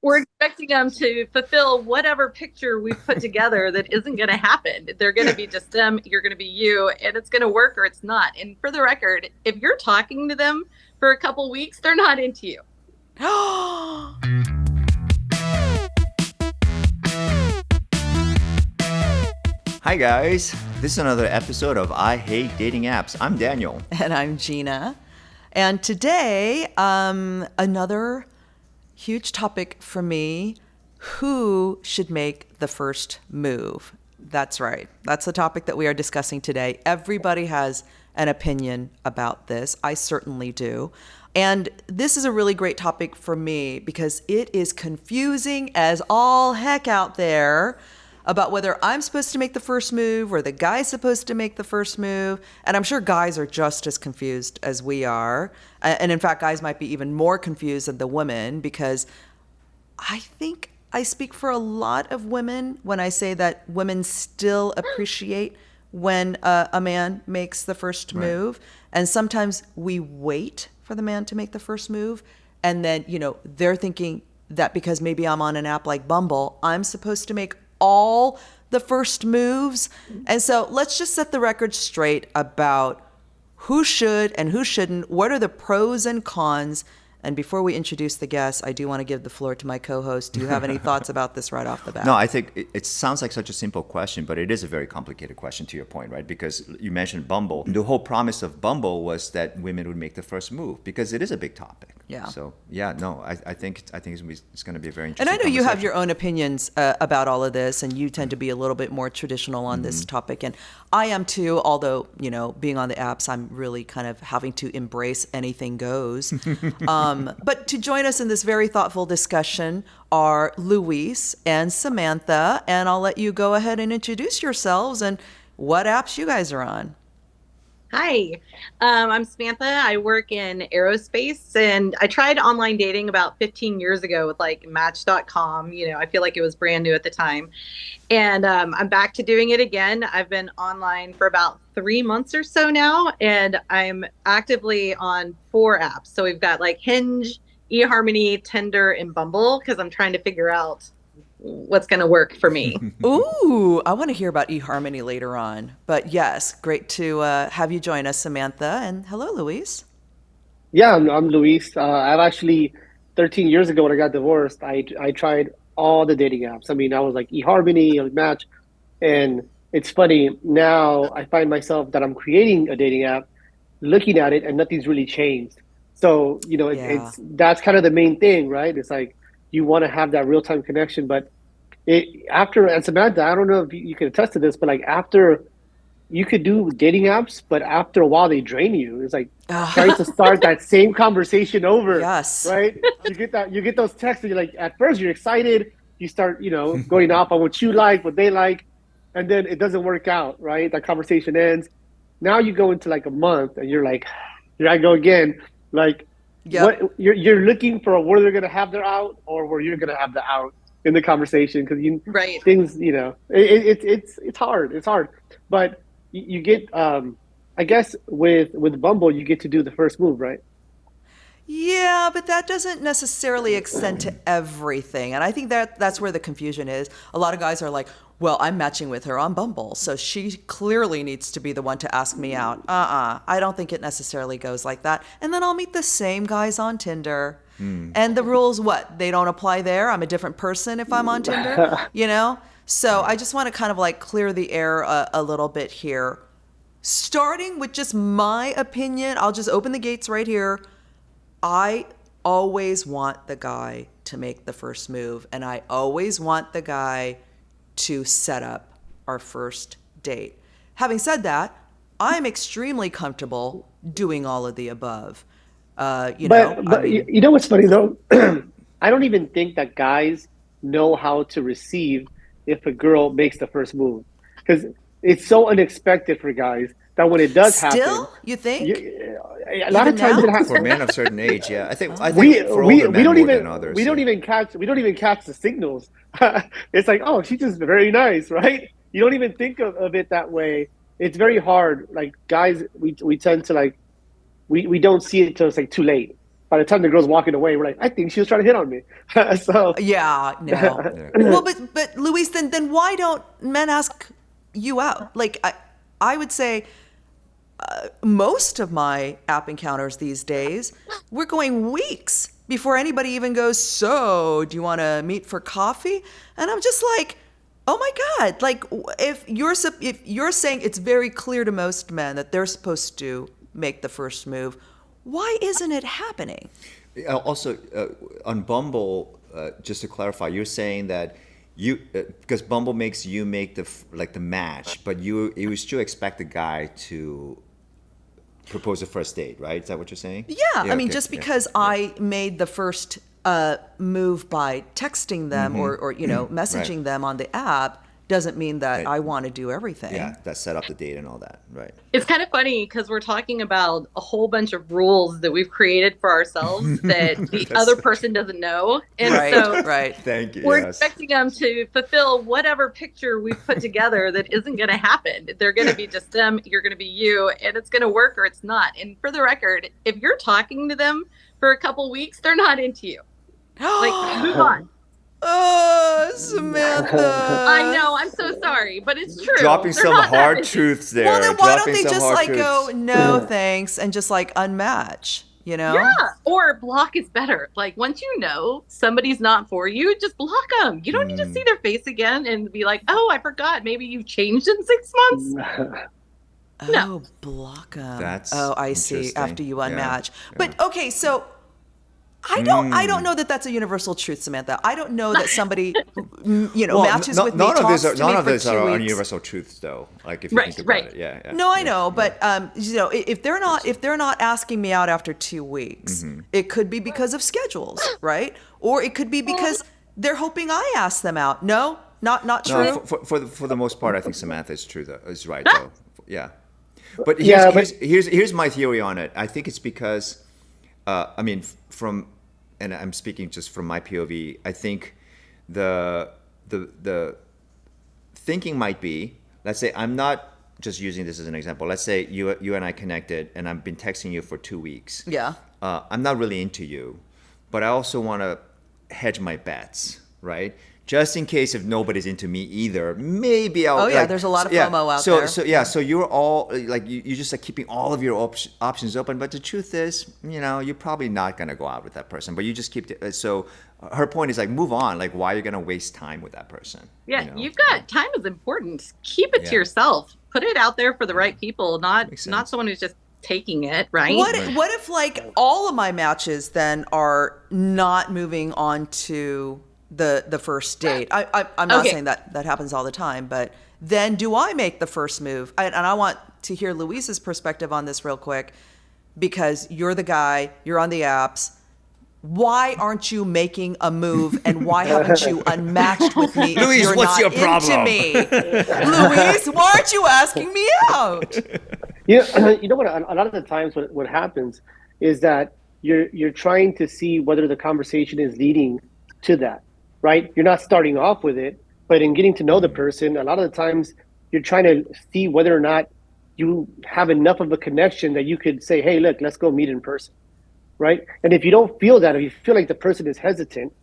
we're expecting them to fulfill whatever picture we've put together that isn't going to happen. They're going to be just them, you're going to be you, and it's going to work or it's not. And for the record, if you're talking to them for a couple weeks, they're not into you. Hi guys, this is another episode of I Hate Dating Apps. I'm Daniel. And I'm Gina. And today, another huge topic for me, who should make the first move? That's right. That's the topic that we are discussing today. Everybody has an opinion about this. I certainly do. And this is a really great topic for me because it is confusing as all heck out there about whether I'm supposed to make the first move or the guy's supposed to make the first move. And I'm sure guys are just as confused as we are. And in fact, guys might be even more confused than the women, because I think I speak for a lot of women when I say that women still appreciate when a man makes the first move. And sometimes we wait for the man to make the first move. And then, they're thinking that because maybe I'm on an app like Bumble, I'm supposed to make all the first moves. And so let's just set the record straight about who should and who shouldn't. What are the pros and cons? And before we introduce the guests, I do want to give the floor to my co-host. Do you have any thoughts about this right off the bat? No, I think it sounds like such a simple question, but it is a very complicated question to your point, right? Because you mentioned Bumble. The whole promise of Bumble was that women would make the first move because it is a big topic. Yeah. So I think it's going to be a very interesting. And I know you have your own opinions about all of this, and you tend to be a little bit more traditional on this topic, and I am too. Although being on the apps, I'm really kind of having to embrace anything goes. But to join us in this very thoughtful discussion are Luis and Samantha, and I'll let you go ahead and introduce yourselves and what apps you guys are on. Hi, I'm Samantha. I work in aerospace, and I tried online dating about 15 years ago with like Match.com. I feel like it was brand new at the time. And I'm back to doing it again. I've been online for about 3 months or so now, and I'm actively on 4 apps. So we've got like Hinge, eHarmony, Tinder, and Bumble, because I'm trying to figure out what's going to work for me. Ooh, I want to hear about eHarmony later on. But yes, great to have you join us, Samantha. And hello, Luis. Yeah, I'm Luis. I've actually, 13 years ago when I got divorced, I tried all the dating apps. I mean, I was like eHarmony, I was Match. And it's funny, now I find myself that I'm creating a dating app, looking at it, and nothing's really changed. So, that's kind of the main thing, right? It's like, you want to have that real-time connection, but and Samantha, I don't know if you can attest to this, but like after you could do dating apps, but after a while they drain you. It's like trying to start that same conversation over. Yes. Right? You get those texts and you're like, at first you're excited, you start, going off on what you like, what they like, and then it doesn't work out, right? That conversation ends. Now you go into like a month and you're like, here I go again. Like, yep. What you're looking for, where they're going to have their out or where you're going to have the out in the conversation, because things, it's hard, but you get I guess with Bumble you get to do the first move, right? Yeah, but that doesn't necessarily extend to everything. And I think that's where the confusion is. A lot of guys are like, well, I'm matching with her on Bumble, so she clearly needs to be the one to ask me out. I don't think it necessarily goes like that. And then I'll meet the same guys on Tinder. And the rules, what? They don't apply there? I'm a different person if I'm on Tinder, So I just want to kind of like clear the air a little bit here. Starting with just my opinion, I'll just open the gates right here. I always want the guy to make the first move, and I always want the guy to set up our first date. Having said that, I'm extremely comfortable doing all of the above. But you know what's funny though? I don't even think that guys know how to receive if a girl makes the first move, because it's so unexpected for guys that when it does happen, you think? A lot of times it happens for men of a certain age. Yeah, I think for older men more than others. We don't even catch the signals. It's like, oh, she's just very nice, right? You don't even think of it that way. It's very hard. Like guys, we tend to like we don't see it until it's like too late. by the time the girl's walking away, we're like, I think she was trying to hit on me. So Yeah, no. Yeah. Well, but Luis, then why don't men ask you out? Like I would say most of my app encounters these days, we're going weeks before anybody even goes, so do you want to meet for coffee? And I'm just like, oh my God, like if you're saying it's very clear to most men that they're supposed to make the first move, why isn't it happening? Also, on Bumble, just to clarify, you're saying that you because Bumble makes you make the match, but you still expect the guy to propose a first date, right? Is that what you're saying? Yeah, Yeah, I mean, okay, just yeah, because yeah. I made the first move by texting them or messaging Right. them on the app doesn't mean that Right. I want to do everything. Yeah, that set up the date and all that, right? It's kind of funny because we're talking about a whole bunch of rules that we've created for ourselves that the That's other so person doesn't know. And Right, so right. Thank you. we're Yes. expecting them to fulfill whatever picture we've put together that isn't going to happen. They're going to be just them, you're going to be you, and it's going to work or it's not. And for the record, if you're talking to them for a couple weeks, they're not into you. Like, move on. Oh, Samantha. I know, I'm so sorry, but it's true. Dropping They're some not that hard into truths there. Well, then why don't Dropping they some just hard like truths. go, no, thanks, and just like unmatch, you know? Yeah, or block is better. Like once you know somebody's not for you, just block them. You don't need to see their face again and be like, "Oh, I forgot. Maybe you've changed in 6 months." Oh, block them. That's oh, I see. interesting. After you Yeah, unmatch. yeah. But okay, so I don't know that that's a universal truth, Samantha. I don't know that somebody matches with me, none of talks these are to me none of for these 2 are weeks. universal truths, though. Like if you Right, think about right. it, yeah, yeah. No, I yeah, know, yeah. but if they're not asking me out after 2 weeks, it could be because of schedules, right? Or it could be because they're hoping I ask them out. No, not true. No, for the most part, I think Samantha is true. Though is right though. Yeah, but Yeah, here's my theory on it. I think it's because, I mean, and I'm speaking just from my POV. I think the thinking might be, let's say I'm not just using this as an example. Let's say you and I connected, and I've been texting you for 2 weeks. Yeah. I'm not really into you, but I also want to hedge my bets, right? Just in case if nobody's into me either, maybe I'll. Oh, yeah, there's a lot of FOMO out there. So you're all like you just like keeping all of your options open. But the truth is, you're probably not gonna go out with that person. But you just keep. So her point is like, move on. Like, why are you gonna waste time with that person? Yeah, you've got time is important. Keep it to Yeah. yourself. Put it out there for the right people, not Makes sense. someone who's just taking it, right? What if like all of my matches then are not moving on to the first date? I'm not Okay. saying that happens all the time, but then do I make the first move? And I want to hear Luis's perspective on this real quick, because you're the guy, you're on the apps. Why aren't you making a move, and why haven't you unmatched with me? Luis, if you're what's not your problem? Into me? Luis, why aren't you asking me out? You know what? A lot of the times, what happens is that you're trying to see whether the conversation is leading to that, right? You're not starting off with it, but in getting to know the person, a lot of the times you're trying to see whether or not you have enough of a connection that you could say, "Hey, look, let's go meet in person," right? And if you don't feel that, if you feel like the person is hesitant,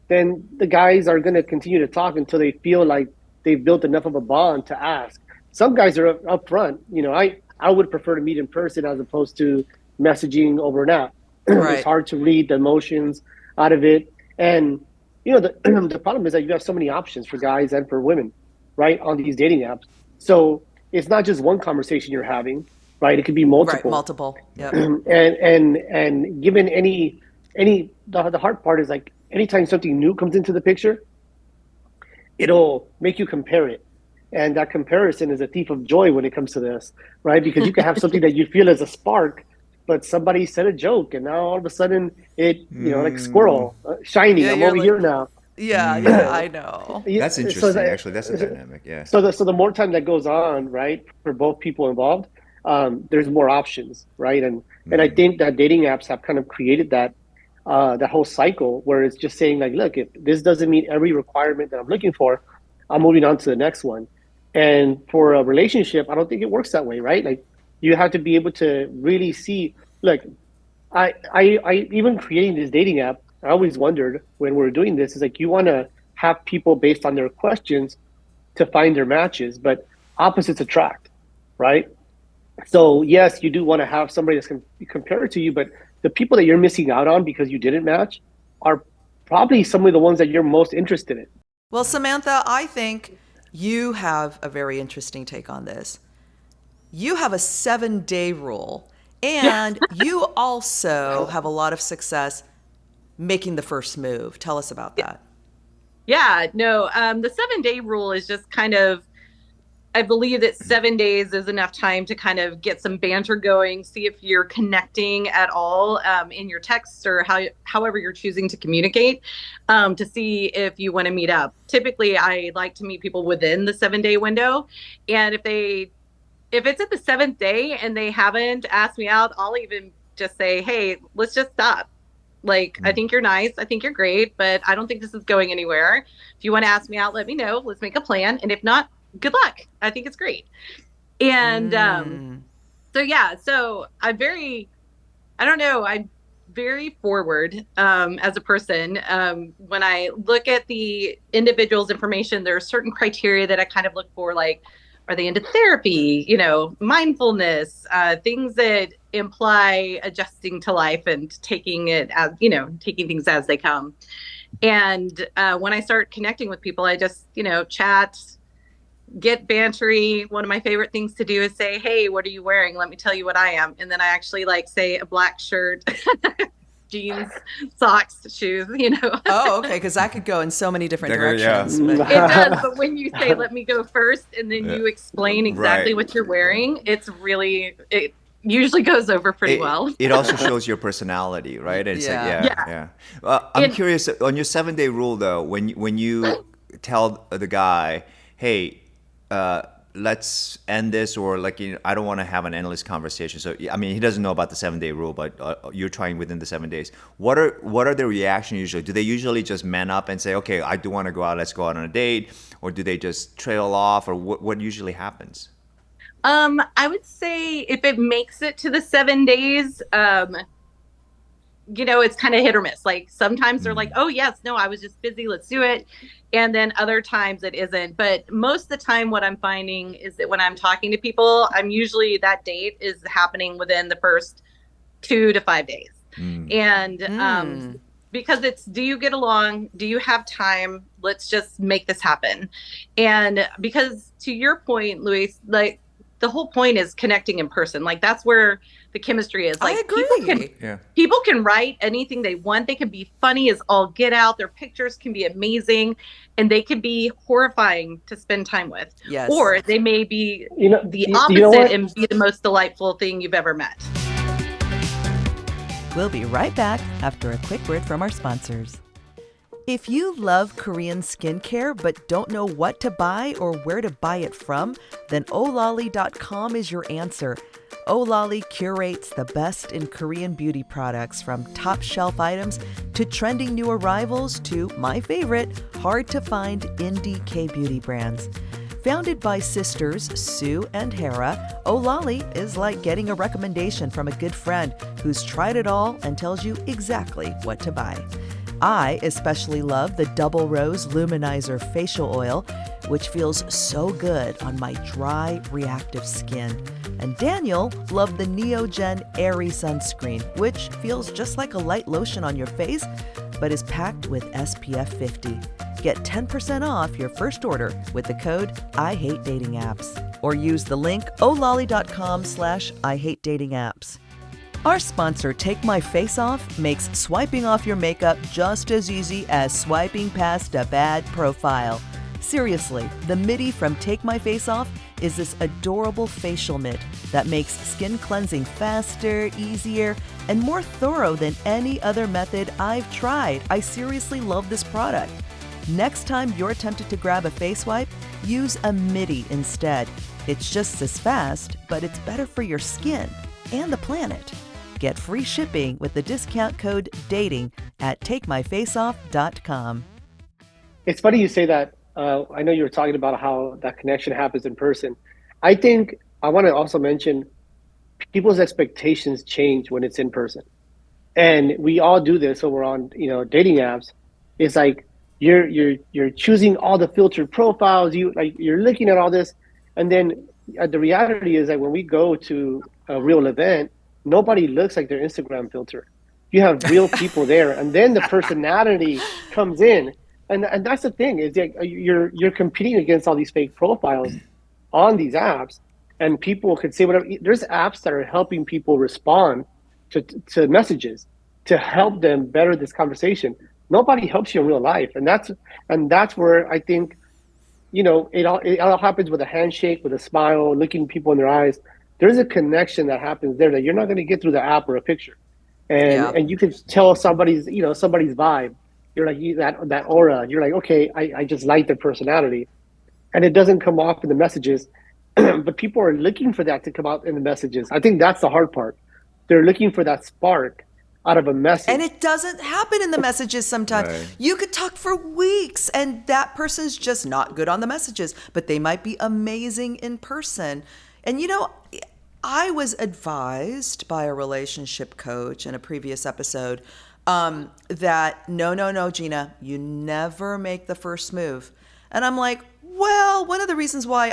then the guys are going to continue to talk until they feel like they've built enough of a bond to ask. Some guys are up front. I would prefer to meet in person as opposed to messaging over an app. Right. It's hard to read the emotions out of it. And, the problem is that you have so many options for guys and for women, right, on these dating apps. So it's not just one conversation you're having, right? It could be multiple. Right, multiple. Yep. And given the hard part is like anytime something new comes into the picture, it'll make you compare it. And that comparison is a thief of joy when it comes to this, right? Because you can have something that you feel as a spark, but somebody said a joke, and now all of a sudden it, like squirrel, shiny. Yeah, I'm you're over like- here now. Yeah, I know. That's interesting. Actually, that's a dynamic. Yeah. So the more time that goes on, right, for both people involved, there's more options, right? And I think that dating apps have kind of created that whole cycle where it's just saying like, look, if this doesn't meet every requirement that I'm looking for, I'm moving on to the next one. And for a relationship, I don't think it works that way, right? Like you have to be able to really see, look, I even creating this dating app, I always wondered when we were doing this, is like you want to have people based on their questions to find their matches, but opposites attract, right? So yes, you do want to have somebody that's compared to you, but the people that you're missing out on because you didn't match are probably some of the ones that you're most interested in. Well, Samantha, I think you have a very interesting take on this. You have a 7-day rule, and you also have a lot of success making the first move. Tell us about that. Yeah, no, the 7 day rule is just kind of, I believe that 7 days is enough time to kind of get some banter going, see if you're connecting at all in your texts or however you're choosing to communicate, to see if you want to meet up. Typically, I like to meet people within the 7 day window, and if it's at the seventh day and they haven't asked me out, I'll even just say, hey, let's just stop. Like, I think you're nice. I think you're great, but I don't think this is going anywhere. If you want to ask me out, let me know. Let's make a plan. And if not, good luck. I think it's great. And so, yeah, so I don't know, I'm very forward as a person. When I look at the individual's information, there are certain criteria that I kind of look for, like, are they into therapy, mindfulness, things that imply adjusting to life and taking it as, taking things as they come. And when I start connecting with people, I just, chat, get bantery. One of my favorite things to do is say, hey, what are you wearing? Let me tell you what I am. And then I actually like say a black shirt, jeans, socks, shoes. Oh, okay, because that could go in so many different Yeah. directions. It But does, but when you say let me go first and then you explain exactly Right. what you're wearing, it usually goes over pretty It, well. it also shows your personality, right? And it's like, Yeah. yeah, Yeah. yeah. I'm And curious on your 7 day rule though. When you tell the guy, hey, let's end this, or like, I don't want to have an endless conversation. So I mean, he doesn't know about the 7 day rule, but you're trying within the 7 days. What are the reactions usually? Do they usually just man up and say, okay, I do want to go out, let's go out on a date, or do they just trail off, or what usually happens? I would say if it makes it to the 7 days, it's kind of hit or miss. Like sometimes they're like, oh, yes, no, I was just busy. Let's do it. And then other times it isn't. But most of the time, what I'm finding is that when I'm talking to people, I'm usually that date is happening within the first 2 to 5 days. And because it's, do you get along? Do you have time? Let's just make this happen. And because to your point, Luis, like the whole point is connecting in person. Like that's where the chemistry is. I Like agree. Yeah. people can write anything they want. They can be funny as all get out. Their pictures can be amazing, and they can be horrifying to spend time with. Yes. Or they may be the You know opposite what? and be the most delightful thing you've ever met. We'll be right back after a quick word from our sponsors. If you love Korean skincare but don't know what to buy or where to buy it from, then olali.com is your answer. Olali curates the best in Korean beauty products, from top shelf items to trending new arrivals to my favorite, hard to find indie K-beauty brands. Founded by sisters Sue and Hera, Olali is like getting a recommendation from a good friend who's tried it all and tells you exactly what to buy. I especially love the Double Rose Luminizer Facial Oil, which feels so good on my dry, reactive skin. And Daniel loved the Neogen Airy Sunscreen, which feels just like a light lotion on your face, but is packed with SPF 50. Get 10% off your first order with the code IHateDatingApps, or use the link olali.com/IHateDatingApps. Our sponsor, Take My Face Off, makes swiping off your makeup just as easy as swiping past a bad profile. Seriously, the MIDI from Take My Face Off is this adorable facial mitt that makes skin cleansing faster, easier, and more thorough than any other method I've tried. I seriously love this product. Next time you're tempted to grab a face wipe, use a MIDI instead. It's just as fast, but it's better for your skin and the planet. Get free shipping with the discount code DATING at takemyfaceoff.com. It's funny you say that. I know you were talking about how that connection happens in person. I think I want to also mention people's expectations change when it's in person. and we all do this when we're on, dating apps. It's like you're choosing all the filtered profiles. You're looking at all this, and then the reality is that when we go to a real event, nobody looks like their Instagram filter. You have real people there, and then the personality comes in, and that's the thing is like you're competing against all these fake profiles on these apps, and people could say whatever. There's apps that are helping people respond to messages to help them better this conversation. Nobody helps you in real life, and that's where I think it all happens with a handshake, with a smile, looking people in their eyes. There's a connection that happens there that you're not going to get through the app or a picture, and Yeah. and you can tell somebody's vibe. You're like that aura. You're like, okay, I just like their personality, and it doesn't come off in the messages. But people are looking for that to come out in the messages. I think that's the hard part. They're looking for that spark out of a And message. it doesn't happen in the messages sometimes. Right. You could talk for weeks and that person's just not good on the messages, but they might be amazing in person. And I was advised by a relationship coach in a previous episode that no, no, no, Gina, you never make the first move. And I'm like, well, one of the reasons why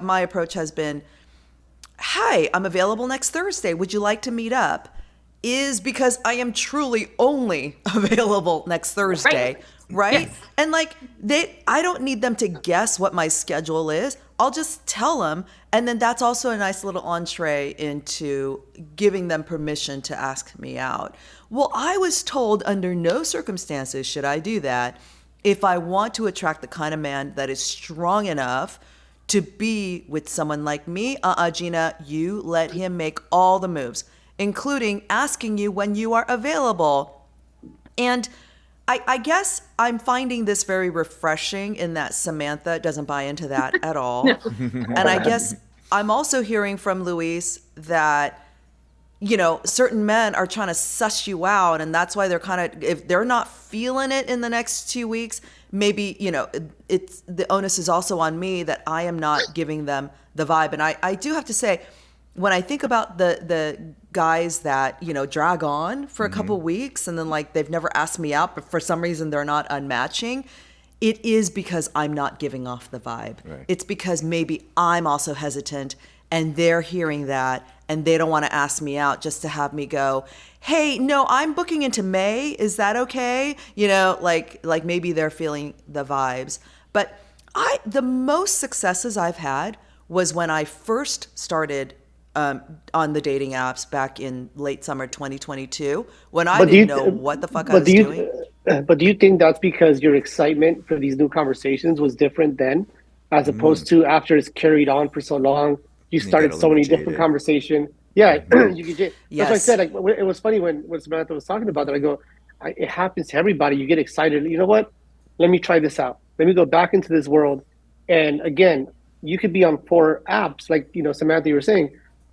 my approach has been, hi, I'm available next Thursday. Would you like to meet up? Is because I am truly only available next Thursday, right? Yes. And I don't need them to guess what my schedule is. I'll just tell them. And then that's also a nice little entree into giving them permission to ask me out. Well, I was told under no circumstances should I do that if I want to attract the kind of man that is strong enough to be with someone like me. Gina, you let him make all the moves, including asking you when you are available. And I guess I'm finding this very refreshing in that Samantha doesn't buy into that at all. And I guess I'm also hearing from Luis that, certain men are trying to suss you out. And that's why they're kind of, if they're not feeling it in the next 2 weeks, maybe, it's the onus is also on me that I am not giving them the vibe. And I do have to say, when I think about the guys that, drag on for a couple weeks and then they've never asked me out, but for some reason they're not unmatching, it is because I'm not giving off the vibe. Right. It's because maybe I'm also hesitant and they're hearing that and they don't want to ask me out just to have me go, hey, no, I'm booking into May. Is that okay? Like maybe they're feeling the vibes. But the most successes I've had was when I first started on the dating apps back in late summer 2022 when I But do didn't you, know what the fuck I but was do doing. but do you think that's because your excitement for these new conversations was different then, as opposed to after it's carried on for so long, you You get started a so little many different jaded. conversation? Yeah, that's why I Yes. said it was funny when Samantha was talking about that. I go, it happens to everybody. You get excited. You know what? Let me try this out. Let me go back into this world. And again, you could be on 4 apps, like Samantha, you were saying.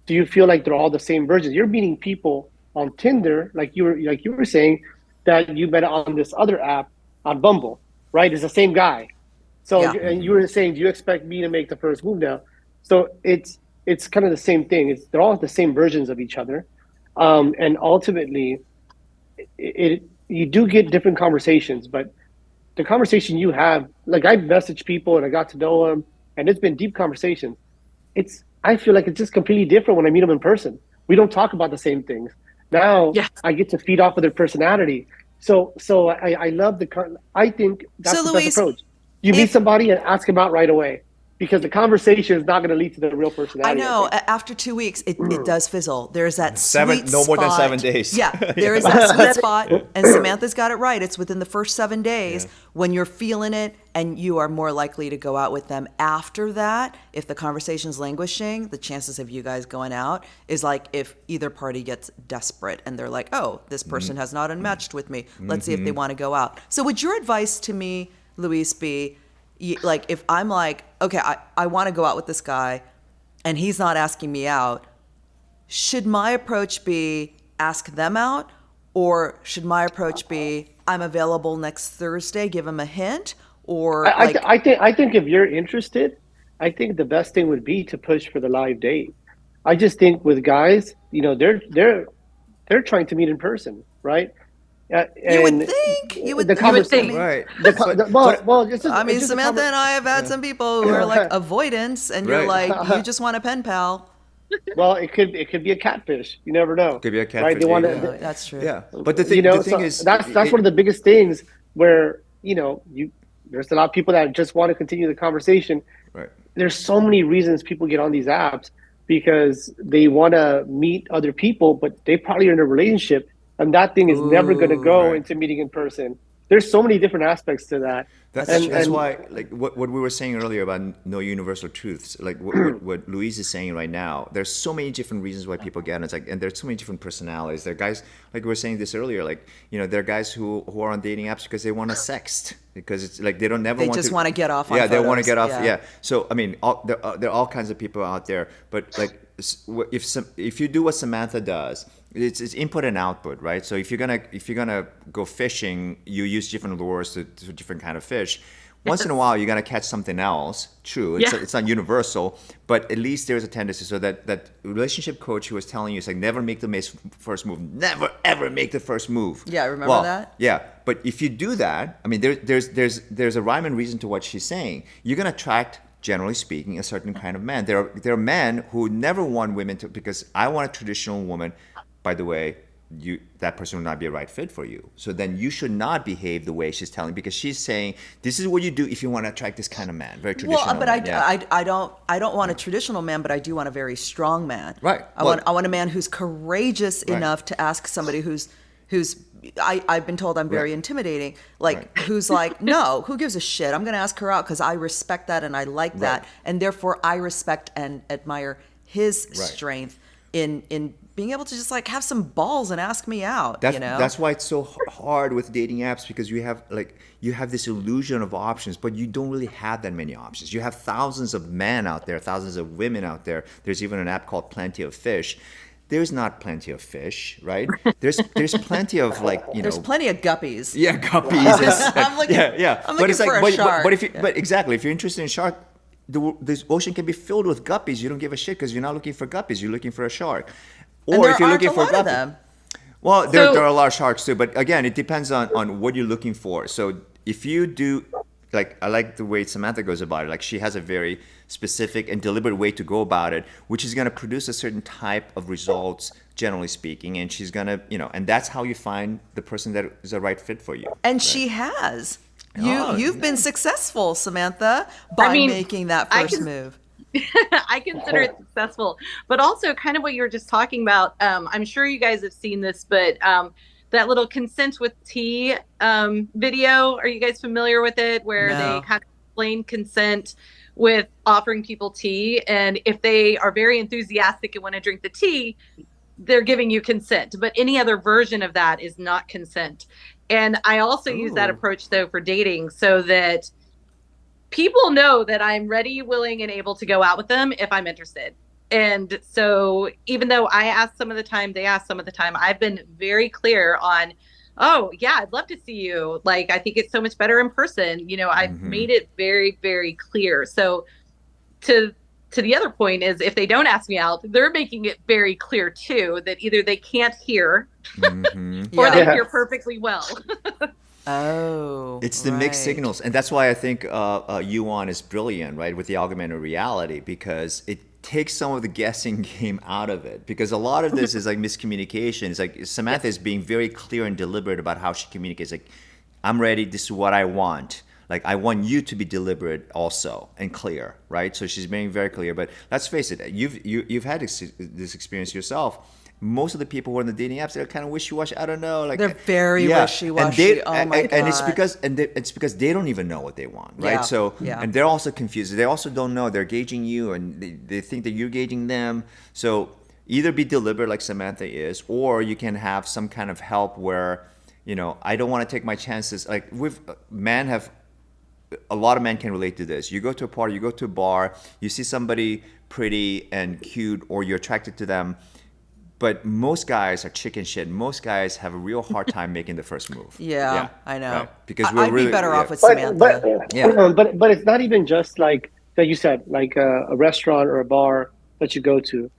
Do you feel like they're all the same versions? You're meeting people on Tinder, like you were saying, that you met on this other app on Bumble, right? It's the same guy. So Yeah. and you were saying, do you expect me to make the first move now? So it's kind of the same thing. They're all the same versions of each other, and ultimately, you do get different conversations, but the conversation you have, like I messaged people and I got to know them, and it's been deep conversations. I feel like it's just completely different when I meet them in person. We don't talk about the same things. Now Yes. I get to feed off of their personality. So I love I think So that's the best Luis, approach. You meet if somebody and ask them out right away, because the conversation is not going to lead to the real I personality, I know think. After 2 weeks, it does fizzle. There's that Seven, sweet no more than spot. 7 days. Yeah, there is that sweet spot, and Samantha's got it right. It's within the first 7 days Yeah. when you're feeling it, and you are more likely to go out with them. After that, if the conversation's languishing, the chances of you guys going out is like if either party gets desperate and they're like, oh, this person has not unmatched with me. Let's see if they want to go out. So would your advice to me, Luis, be like if I'm like, okay, I want to go out with this guy and he's not asking me out, should my approach be ask them out, or should my approach be I'm available next Thursday, give him a hint, or I think if you're interested, I think the best thing would be to push for the live date. I just think with guys, they're trying to meet in person, right? You would And think. You would. the You would I conversation, think. mean, Right. But well, it's just I mean, it's just a Samantha conver and I have had some people who are like avoidance, and you're right. like, you just want a pen pal. Well, it could be a catfish. You never know, Could be a right? catfish. They Yeah, want yeah, Oh, to, that's true. yeah. But the thing so is, that's one of the biggest things where there's a lot of people that just want to continue the conversation. right. There's so many reasons people get on these apps because they want to meet other people, but they probably are in a relationship, and that thing is never going to Ooh, go Right. into meeting in person. There's so many different aspects to that, that's and That's true. and why, like what we were saying earlier about no universal truths, like what Louise is saying right now. There's so many different reasons why people get, and it's like, and there's so many different personalities. There are guys, like we were saying this earlier, like there are guys who are on dating apps because they want to sext, because it's like they don't never They want just to. want to get off on Yeah, they want to photos. get off. Yeah. Yeah. So I mean, there are all kinds of people out there, but like if you do what Samantha does, it's input and output, right? So if you're gonna go fishing, you use different lures to different kind of fish. Once in a while, you're gonna catch something else. True, Yeah. it's not universal, but at least there's a tendency. So that relationship coach who was telling you, it's like never make the first move, never ever make the first move. Yeah, remember Well, that? Yeah, but if you do that, I mean, there's a rhyme and reason to what she's saying. You're gonna attract, generally speaking, a certain kind of man. There are men who never want women to, because I want a traditional woman. By the way, that person will not be a right fit for you. So then you should not behave the way she's telling, because she's saying this is what you do if you want to attract this kind of man, very traditional. Well, but man. Yeah. I don't want a traditional man, but I do want a very strong man. Right. I want a man who's courageous enough to ask somebody who's I've been told I'm very Right. intimidating. Like Right. who's like, no, who gives a shit? I'm going to ask her out because I respect that and I like that, Right. and therefore I respect and admire his Right. strength in being able to just like have some balls and ask me out. That's why it's so hard with dating apps, because you have this illusion of options, but you don't really have that many options. You have thousands of men out there, thousands of women out there. There's even an app called Plenty of Fish. There's not plenty of fish, right? There's plenty of There's plenty of guppies. yeah, guppies. I'm looking- yeah. I'm But it's looking like, for a shark. but if you, Yeah. but exactly, if you're interested in shark, this ocean can be filled with guppies. You don't give a shit because you're not looking for guppies. You're looking for a shark. Or And there if you're aren't looking a for lot guppies. of them. Well, So- there are a lot of sharks too, but again, it depends on what you're looking for. So if you do, like, I like the way Samantha goes about it. Like, she has a very specific and deliberate way to go about it, which is going to produce a certain type of results, generally speaking. And she's going to, and that's how you find the person that is the right fit for you. And she has. Oh, You've been successful, Samantha, by mean, making that I first can- move. I consider it successful, but also kind of what you were just talking about. I'm sure you guys have seen this, but that little consent with tea video, are you guys familiar with it? Where No. they kind of explain consent with offering people tea, and if they are very enthusiastic and want to drink the tea, they're giving you consent. But any other version of that is not consent. And I also use that Ooh. approach though for dating, so that people know that I'm ready, willing, and able to go out with them if I'm interested. And so even though I ask some of the time, they ask some of the time, I've been very clear on, oh yeah, I'd love to see you. Like, I think it's so much better in person. I've made it very, very clear. So to the other point is, if they don't ask me out, they're making it very clear too, that either they can't hear Mhm. or Yeah. they Yeah. hear perfectly well. Oh. It's the mixed right. signals, and that's why I think Yuan is brilliant, right, with the augmented reality, because it takes some of the guessing game out of it. Because a lot of this is like miscommunication. It's like Samantha is being very clear and deliberate about how she communicates. Like, I'm ready. This is what I want. Like, I want you to be deliberate also and clear, right? So she's being very clear. But let's face it, you've had this experience yourself. Most of the people who are on the dating apps, they're kind of wishy-washy. I don't know, like They're very wishy-washy. Oh my and it's God. because they don't even know what they want, right? Yeah, So yeah. and they're also confused. They also don't know. They're gauging you, and they think that you're gauging them. So either be deliberate like Samantha is, or you can have some kind of help where, I don't want to take my chances. Like a lot of men can relate to this. You go to a party, you go to a bar, you see somebody pretty and cute, or you're attracted to them. But most guys are chicken shit. Most guys have a real hard time making the first move. Yeah, I know. right? Because I'd be better off with But Samantha. Yeah. but it's not even just like that you said, like a restaurant or a bar that you go to.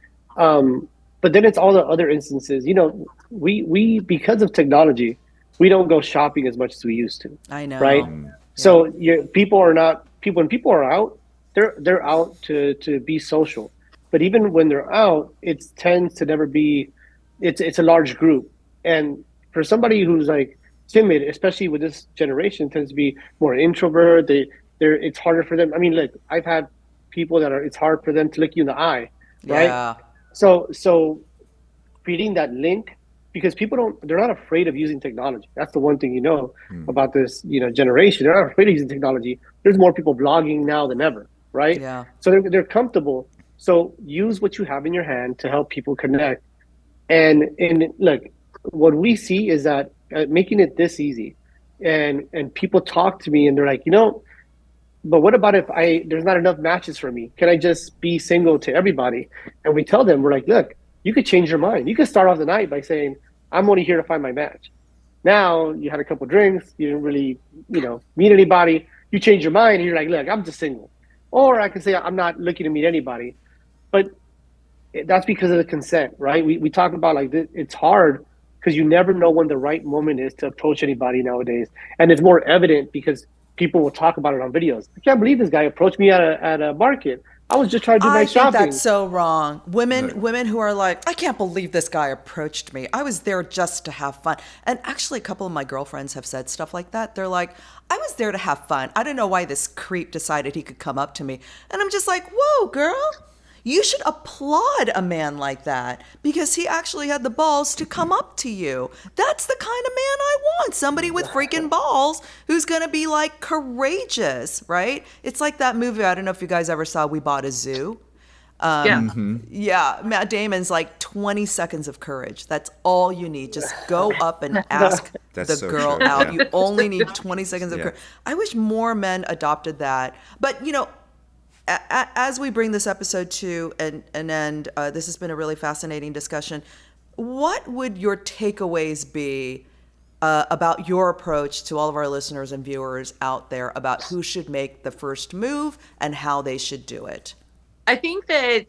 But then it's all the other instances. We because of technology, we don't go shopping as much as we used to, I right? know. Yep. So people are not people when people are out, they're out to be social. But even when they're out, it tends to never be. It's a large group, and for somebody who's like timid, especially with this generation, tends to be more introvert. It's harder for them. I mean, look, I've had people that are. It's hard for them to look you in the eye, right? Yeah. So creating that link, because they're not afraid of using technology. That's the one thing about this generation. They're not afraid of using technology. There's more people blogging now than ever, right? Yeah. So they're comfortable. So use what you have in your hand to help people connect. And look, what we see is that making it this easy, and people talk to me and they're like, but what about if there's not enough matches for me? Can I just be single to everybody? And we tell them, we're like, look, you could change your mind. You could start off the night by saying, I'm only here to find my match. Now you had a couple drinks, you didn't really, meet anybody. You change your mind and you're like, look, I'm just single. Or I can say I'm not looking to meet anybody. But that's because of the consent, right? We talk about like this, it's hard because you never know when the right moment is to approach anybody nowadays. And it's more evident because people will talk about it on videos. I can't believe this guy approached me at a market. I was just trying to do my I think shopping. that's so wrong. Women, Right. women who are like, I can't believe this guy approached me. I was there just to have fun. And actually, a couple of my girlfriends have said stuff like that. They're like, I was there to have fun. I don't know why this creep decided he could come up to me. And I'm just like, whoa, girl. You should applaud a man like that because he actually had the balls to come up to you. That's the kind of man I want. Somebody with freaking balls who's going to be like courageous, right? It's like that movie. I don't know if you guys ever saw We Bought a Zoo. Yeah. Yeah, Matt Damon's like 20 seconds of courage. That's all you need. Just go up and ask That's the so girl true, out. yeah. You only need 20 seconds of Yeah. courage. I wish more men adopted that. But, as we bring this episode to an end, this has been a really fascinating discussion. What would your takeaways be about your approach to all of our listeners and viewers out there about who should make the first move and how they should do it? I think that,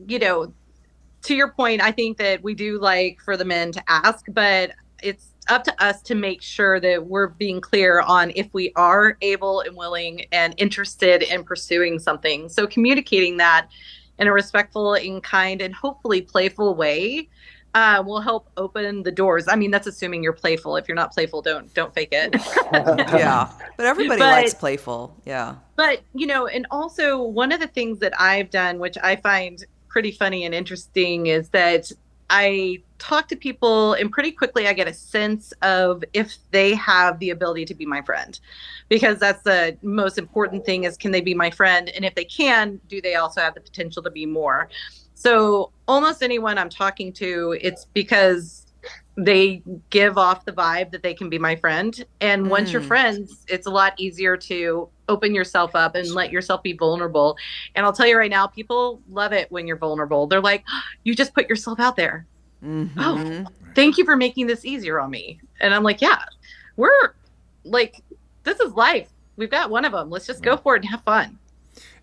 to your point, I think that we do like for the men to ask, but it's up to us to make sure that we're being clear on if we are able and willing and interested in pursuing something. So communicating that in a respectful and kind and hopefully playful way will help open the doors. I mean, that's assuming you're playful. If you're not playful, don't fake it. Yeah, but everybody likes playful. Yeah. But, and also one of the things that I've done, which I find pretty funny and interesting, is that I talk to people and pretty quickly I get a sense of if they have the ability to be my friend, because that's the most important thing is, can they be my friend? And if they can, do they also have the potential to be more? So almost anyone I'm talking to, it's because they give off the vibe that they can be my friend. And once you're friends, it's a lot easier to open yourself up and let yourself be vulnerable. And I'll tell you right now, people love it when you're vulnerable. They're like, oh, you just put yourself out there. Mm-hmm. Oh, thank you for making this easier on me. And I'm like, yeah, we're like, this is life. We've got one of them. Let's just go for it and have fun.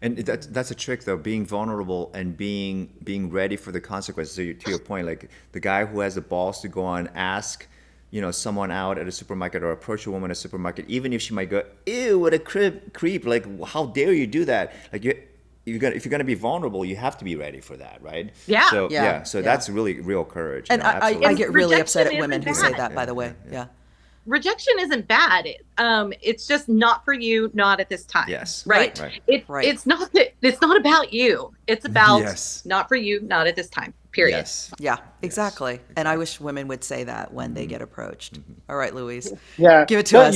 And that's a trick though, being vulnerable and being ready for the consequences. So to your point, like the guy who has the balls to go on ask, someone out at a supermarket or approach a woman at a supermarket, even if she might go, ew, what a creep, like how dare you do that? Like if you're gonna be vulnerable, you have to be ready for that, right? Yeah. So Yeah. so that's really real courage. And I absolutely. get really upset at Rejection women who isn't say bad. that, by the way. Yeah. Rejection isn't bad. It's just not for you, not at this time. Yes. Right. Right. Right. It's not that. It's not about you. It's about Yes. not for you, not at this time. Period. Yes. Yeah, exactly. And I wish women would say that when they get approached. All right, Louise. Yeah. Give it to us.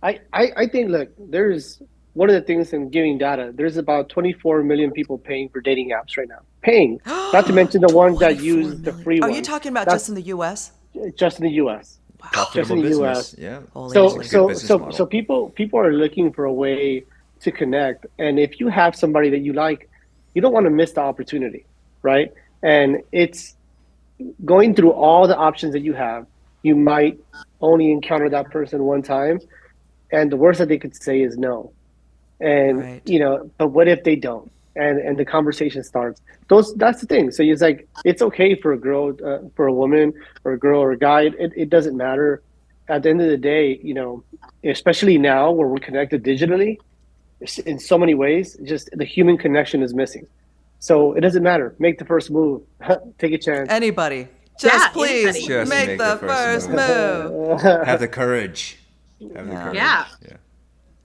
I think, look, there's one of the things in giving data, there's about 24 million people paying for dating apps right now. Paying. Not to mention the ones that 24 use the million. free Are ones. you talking about That's just in the U.S.? just in the US. Profitable Just in the business. US. Yeah. Holy So moly. so business so model. so people are looking for a way to connect. And if you have somebody that you like, you don't want to miss the opportunity, right? And it's going through all the options that you have, you might only encounter that person one time, and the worst that they could say is no. And Right. but what if they don't? and the conversation starts. That's the thing. So it's like it's okay for a girl, for a woman, or a girl or a guy. It doesn't matter. At the end of the day, especially now where we're connected digitally in so many ways, just the human connection is missing. So it doesn't matter. Make the first move. Take a chance. Anybody, just please anybody. Just make the first move. Have the courage. Have the Yeah. courage. Yeah. Yeah.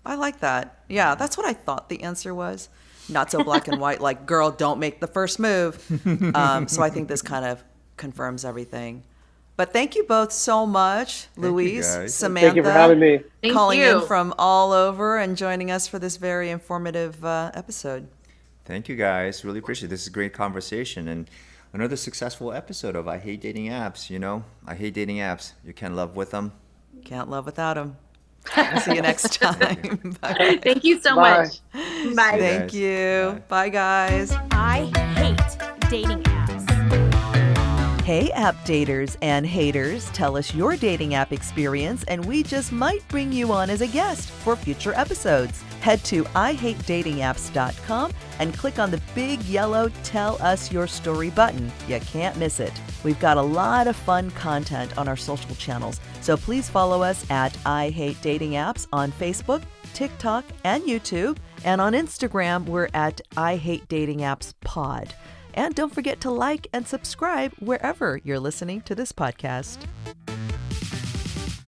I like that. Yeah, that's what I thought the answer was. Not so black and white, like, girl, don't make the first move. So I think this kind of confirms everything. But thank you both so much, you, Luis, guys. Samantha. Thank you for having me. Thank calling you. in from all over and joining us for this very informative episode. Thank you, guys. Really appreciate it. This is a great conversation and another successful episode of I Hate Dating Apps. I hate dating apps. You can't love with them. Can't love without them. See you next time. Bye. Thank you so Bye. much. Bye. you, Thank guys. you. Bye, guys. I hate dating apps. Hey, app daters and haters, tell us your dating app experience, and we just might bring you on as a guest for future episodes. Head to IHateDatingApps.com and click on the big yellow Tell Us Your Story button. You can't miss it. We've got a lot of fun content on our social channels, so please follow us at I Hate Dating Apps on Facebook, TikTok, and YouTube. And on Instagram, we're at I Hate Dating Apps Pod. And don't forget to like and subscribe wherever you're listening to this podcast.